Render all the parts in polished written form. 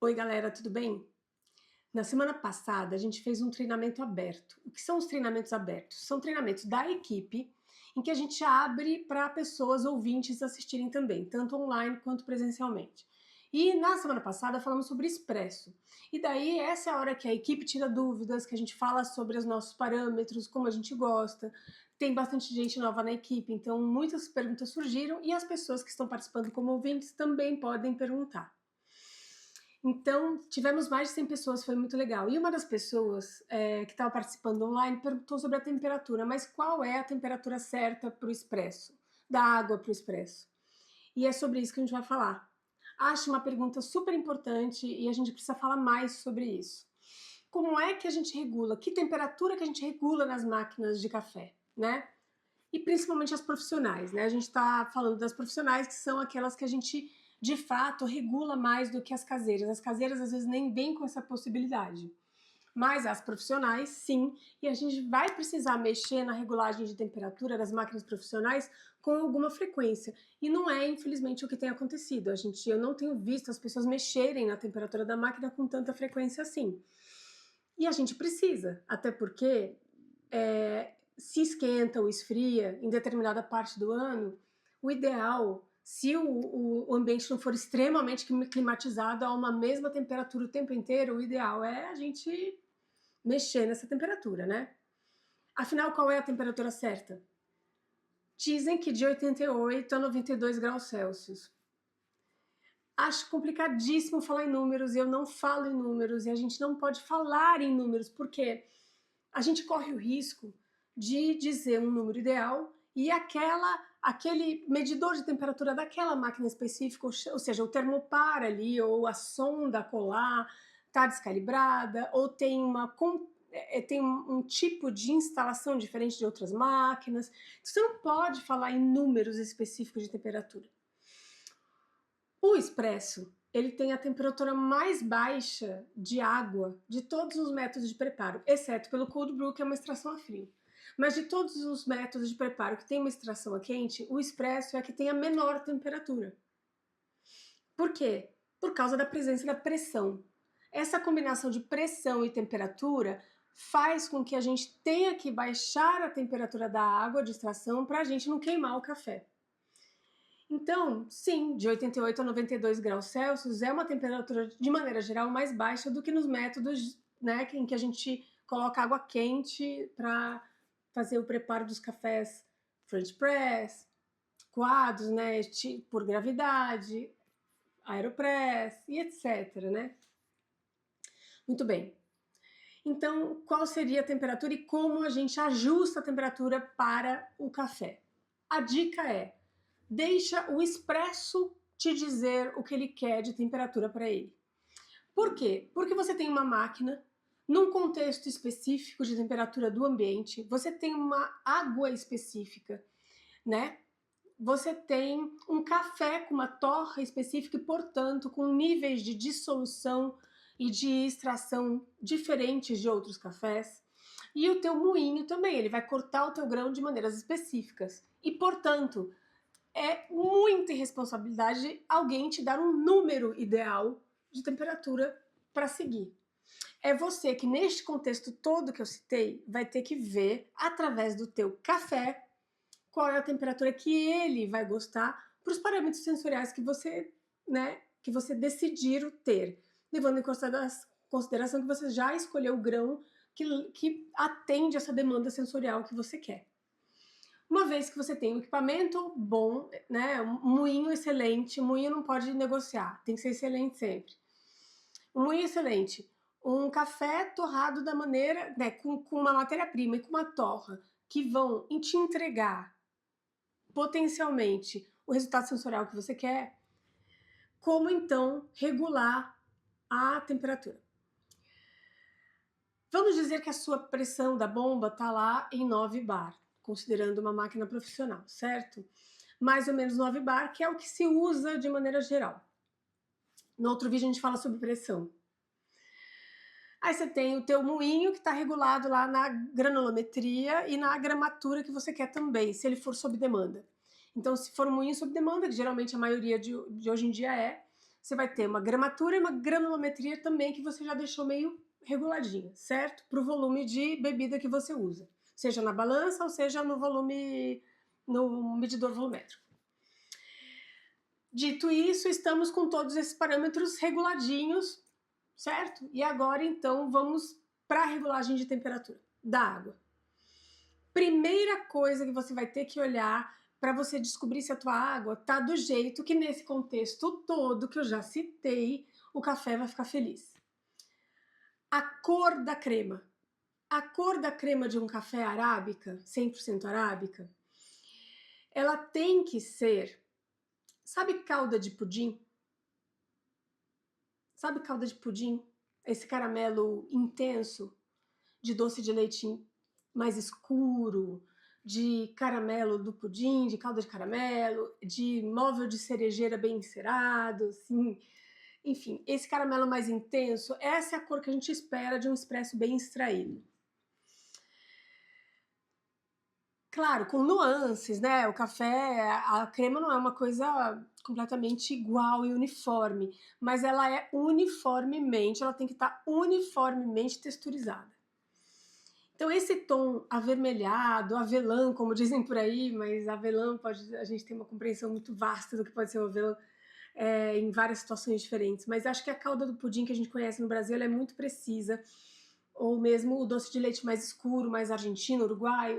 Oi, galera, tudo bem? Na semana passada, a gente fez um treinamento aberto. O que são os treinamentos abertos? São treinamentos da equipe em que a gente abre para pessoas ouvintes assistirem também, tanto online quanto presencialmente. E na semana passada falamos sobre expresso. E daí essa é a hora que a equipe tira dúvidas, que a gente fala sobre os nossos parâmetros, como a gente gosta. Tem bastante gente nova na equipe, então muitas perguntas surgiram e as pessoas que estão participando como ouvintes também podem perguntar. Então, tivemos mais de 100 pessoas, foi muito legal. E uma das pessoas que estava participando online perguntou sobre a temperatura, mas qual é a temperatura certa para o expresso? Da água para o expresso? E é sobre isso que a gente vai falar. Acho uma pergunta super importante e a gente precisa falar mais sobre isso. Como é que a gente regula? Que temperatura que a gente regula nas máquinas de café, né? E principalmente as profissionais, né? A gente está falando das profissionais que são aquelas que a gente de fato regula mais do que as caseiras. As caseiras às vezes nem vêm com essa possibilidade. Mas as profissionais, sim, e a gente vai precisar mexer na regulagem de temperatura das máquinas profissionais com alguma frequência. E não é, infelizmente, o que tem acontecido. Eu não tenho visto as pessoas mexerem na temperatura da máquina com tanta frequência assim. E a gente precisa, até porque se esquenta ou esfria em determinada parte do ano, o ideal, se o ambiente não for extremamente climatizado a uma mesma temperatura o tempo inteiro, o ideal é a gente mexer nessa temperatura, né? Afinal, qual é a temperatura certa? Dizem que de 88 a 92 graus Celsius. Acho complicadíssimo falar em números, e eu não falo em números, e a gente não pode falar em números, porque a gente corre o risco de dizer um número ideal e aquele medidor de temperatura daquela máquina específica, ou seja, o termopar ali, ou a sonda colar, está descalibrada, ou tem um tipo de instalação diferente de outras máquinas. Você não pode falar em números específicos de temperatura. O expresso, ele tem a temperatura mais baixa de água de todos os métodos de preparo, exceto pelo cold brew, que é uma extração a frio. Mas de todos os métodos de preparo que tem uma extração a quente, o expresso é a que tem a menor temperatura. Por quê? Por causa da presença da pressão. Essa combinação de pressão e temperatura faz com que a gente tenha que baixar a temperatura da água de extração para a gente não queimar o café. Então, sim, de 88 a 92 graus Celsius é uma temperatura, de maneira geral, mais baixa do que nos métodos, né, em que a gente coloca água quente para fazer o preparo dos cafés French Press, coados, né, por gravidade, Aeropress e etc, né? Muito bem. Então, qual seria a temperatura e como a gente ajusta a temperatura para o café? A dica é: deixa o expresso te dizer o que ele quer de temperatura para ele. Por quê? Porque você tem uma máquina num contexto específico de temperatura do ambiente, você tem uma água específica, né? Você tem um café com uma torra específica e, portanto, com níveis de dissolução e de extração diferentes de outros cafés. E o teu moinho também, ele vai cortar o teu grão de maneiras específicas. E, portanto, é muita irresponsabilidade alguém te dar um número ideal de temperatura para seguir. É você que, neste contexto todo que eu citei, vai ter que ver, através do teu café, qual é a temperatura que ele vai gostar para os parâmetros sensoriais que você decidir ter, levando em consideração que você já escolheu o grão que atende essa demanda sensorial que você quer. Uma vez que você tem um equipamento bom, né, um moinho excelente, moinho não pode negociar, tem que ser excelente sempre. Um moinho excelente, um café torrado da maneira, né, com uma matéria-prima e com uma torra que vão te entregar potencialmente o resultado sensorial que você quer, como então regular a temperatura. Vamos dizer que a sua pressão da bomba está lá em 9 bar, considerando uma máquina profissional, certo? Mais ou menos 9 bar, que é o que se usa de maneira geral. No outro vídeo a gente fala sobre pressão. Aí você tem o teu moinho que está regulado lá na granulometria e na gramatura que você quer também, se ele for sob demanda. Então, se for um moinho sob demanda, que geralmente a maioria de hoje em dia você vai ter uma gramatura e uma granulometria também que você já deixou meio reguladinha, certo? Para o volume de bebida que você usa, seja na balança ou seja no volume, no medidor volumétrico. Dito isso, estamos com todos esses parâmetros reguladinhos, certo? E agora, então, vamos para a regulagem de temperatura da água. Primeira coisa que você vai ter que olhar para você descobrir se a tua água tá do jeito que nesse contexto todo que eu já citei, o café vai ficar feliz. A cor da crema. A cor da crema de um café arábica, 100% arábica, ela tem que ser, sabe calda de pudim? Sabe calda de pudim? Esse caramelo intenso de doce de leite mais escuro, de caramelo do pudim, de calda de caramelo, de móvel de cerejeira bem encerado, assim. Enfim, esse caramelo mais intenso, essa é a cor que a gente espera de um expresso bem extraído. Claro, com nuances, né? O café, a crema não é uma coisa completamente igual e uniforme, mas ela é uniformemente, ela tem que estar uniformemente texturizada. Então esse tom avermelhado, avelã, como dizem por aí, mas avelã pode, a gente tem uma compreensão muito vasta do que pode ser o avelã em várias situações diferentes, mas acho que a calda do pudim que a gente conhece no Brasil ela é muito precisa, ou mesmo o doce de leite mais escuro, mais argentino, uruguaio,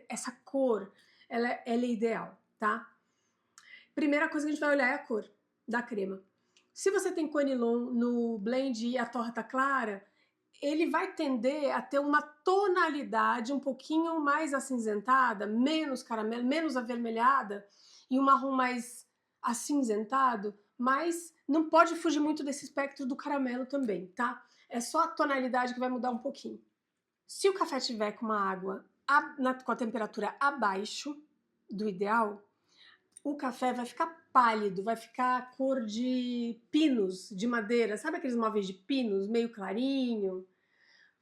essa cor, ela é ideal, tá? Primeira coisa que a gente vai olhar é a cor da crema. Se você tem conilon no blend e a torta clara, ele vai tender a ter uma tonalidade um pouquinho mais acinzentada, menos caramelo, menos avermelhada e um marrom mais acinzentado, mas não pode fugir muito desse espectro do caramelo também, tá? É só a tonalidade que vai mudar um pouquinho. Se o café tiver com uma água com a temperatura abaixo do ideal, o café vai ficar pálido, vai ficar cor de pinos de madeira, sabe aqueles móveis de pinos, meio clarinho?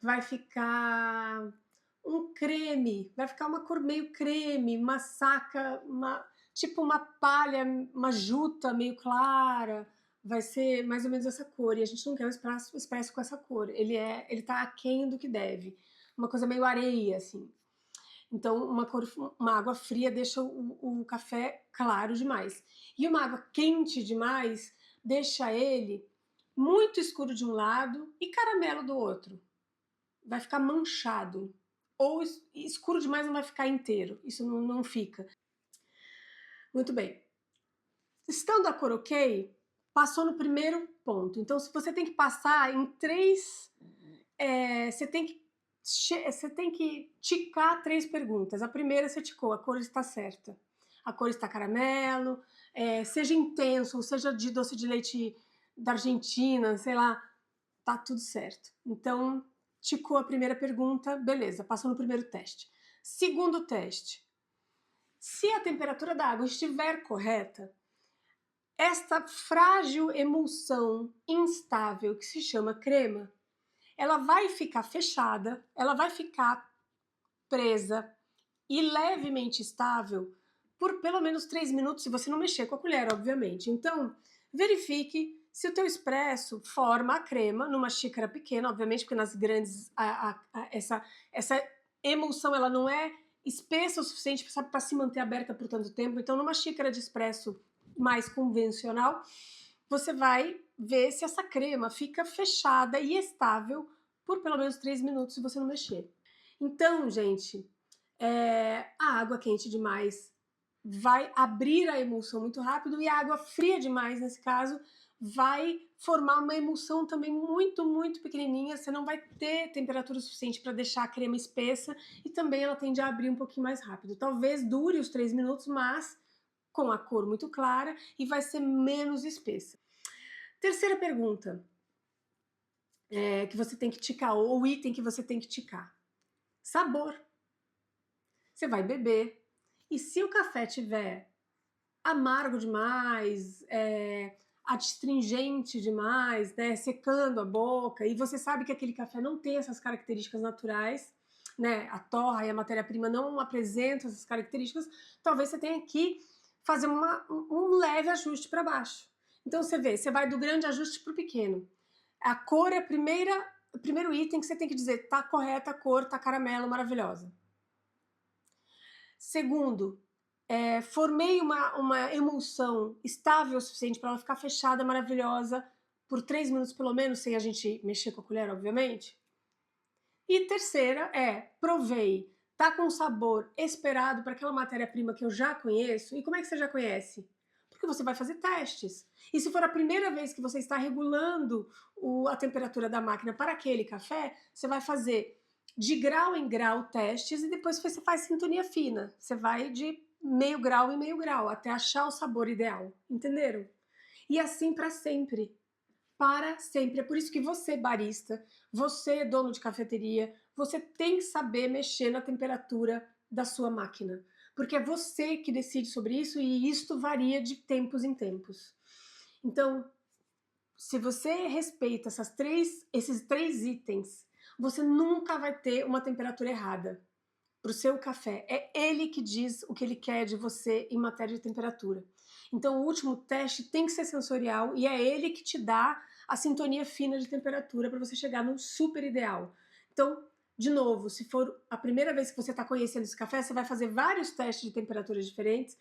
Vai ficar um creme, vai ficar uma cor meio creme, uma saca, tipo uma palha, uma juta meio clara, vai ser mais ou menos essa cor, e a gente não quer o expresso com essa cor, ele tá aquém do que deve, uma coisa meio areia, assim. Então, uma água fria deixa o café claro demais. E uma água quente demais deixa ele muito escuro de um lado e caramelo do outro. Vai ficar manchado. Ou escuro demais não vai ficar inteiro. Isso não fica. Muito bem. Estando a cor ok, passou no primeiro ponto. Então, se você tem que passar em três... você tem que ticar 3 perguntas. A primeira você ticou, a cor está certa. A cor está caramelo, seja intenso, ou seja de doce de leite da Argentina, sei lá, tá tudo certo. Então, ticou a primeira pergunta, beleza, passou no primeiro teste. Segundo teste, se a temperatura da água estiver correta, esta frágil emulsão instável que se chama crema, ela vai ficar fechada, ela vai ficar presa e levemente estável por pelo menos 3 minutos, se você não mexer com a colher, obviamente. Então, verifique se o teu expresso forma a crema numa xícara pequena, obviamente, porque nas grandes essa emulsão ela não é espessa o suficiente para se manter aberta por tanto tempo. Então, numa xícara de expresso mais convencional, você vai ver se essa crema fica fechada e estável por pelo menos 3 minutos se você não mexer. Então, gente, a água quente demais vai abrir a emulsão muito rápido e a água fria demais, nesse caso, vai formar uma emulsão também muito, muito pequenininha. Você não vai ter temperatura suficiente para deixar a crema espessa e também ela tende a abrir um pouquinho mais rápido. Talvez dure os 3 minutos, mas com a cor muito clara e vai ser menos espessa. Terceira pergunta que você tem que ticar, ou o item que você tem que ticar. Sabor. Você vai beber e se o café tiver amargo demais, adstringente demais, né, secando a boca, e você sabe que aquele café não tem essas características naturais, né, a torra e a matéria-prima não apresentam essas características, talvez você tenha que fazer um leve ajuste para baixo. Então você vê, você vai do grande ajuste para o pequeno. A cor é o primeiro item que você tem que dizer, tá correta a cor, tá caramelo, maravilhosa. Segundo, formei uma emulsão estável o suficiente para ela ficar fechada, maravilhosa, por 3 minutos pelo menos, sem a gente mexer com a colher, obviamente. E terceira provei, tá com sabor esperado para aquela matéria-prima que eu já conheço. E como é que você já conhece? Porque você vai fazer testes. E se for a primeira vez que você está regulando a temperatura da máquina para aquele café, você vai fazer de grau em grau testes e depois você faz sintonia fina. Você vai de meio grau em meio grau até achar o sabor ideal. Entenderam? E assim para sempre. Para sempre. É por isso que você, barista, você, dono de cafeteria, você tem que saber mexer na temperatura da sua máquina. Porque é você que decide sobre isso e isto varia de tempos em tempos. Então, se você respeita esses três itens, você nunca vai ter uma temperatura errada para o seu café. É ele que diz o que ele quer de você em matéria de temperatura. Então, o último teste tem que ser sensorial e é ele que te dá a sintonia fina de temperatura para você chegar no super ideal. Então, de novo, se for a primeira vez que você está conhecendo esse café, você vai fazer vários testes de temperaturas diferentes.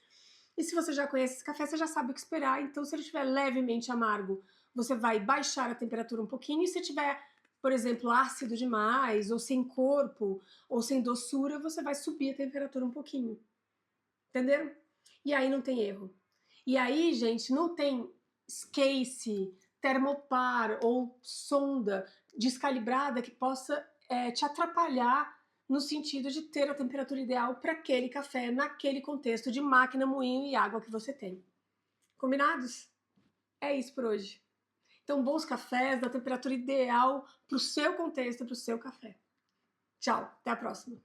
E se você já conhece esse café, você já sabe o que esperar. Então, se ele estiver levemente amargo, você vai baixar a temperatura um pouquinho. E se tiver, por exemplo, ácido demais, ou sem corpo, ou sem doçura, você vai subir a temperatura um pouquinho. Entenderam? E aí não tem erro. E aí, gente, não tem case, termopar ou sonda descalibrada que possa te atrapalhar no sentido de ter a temperatura ideal para aquele café, naquele contexto de máquina, moinho e água que você tem. Combinados? É isso por hoje. Então, bons cafés na temperatura ideal para o seu contexto, para o seu café. Tchau, até a próxima.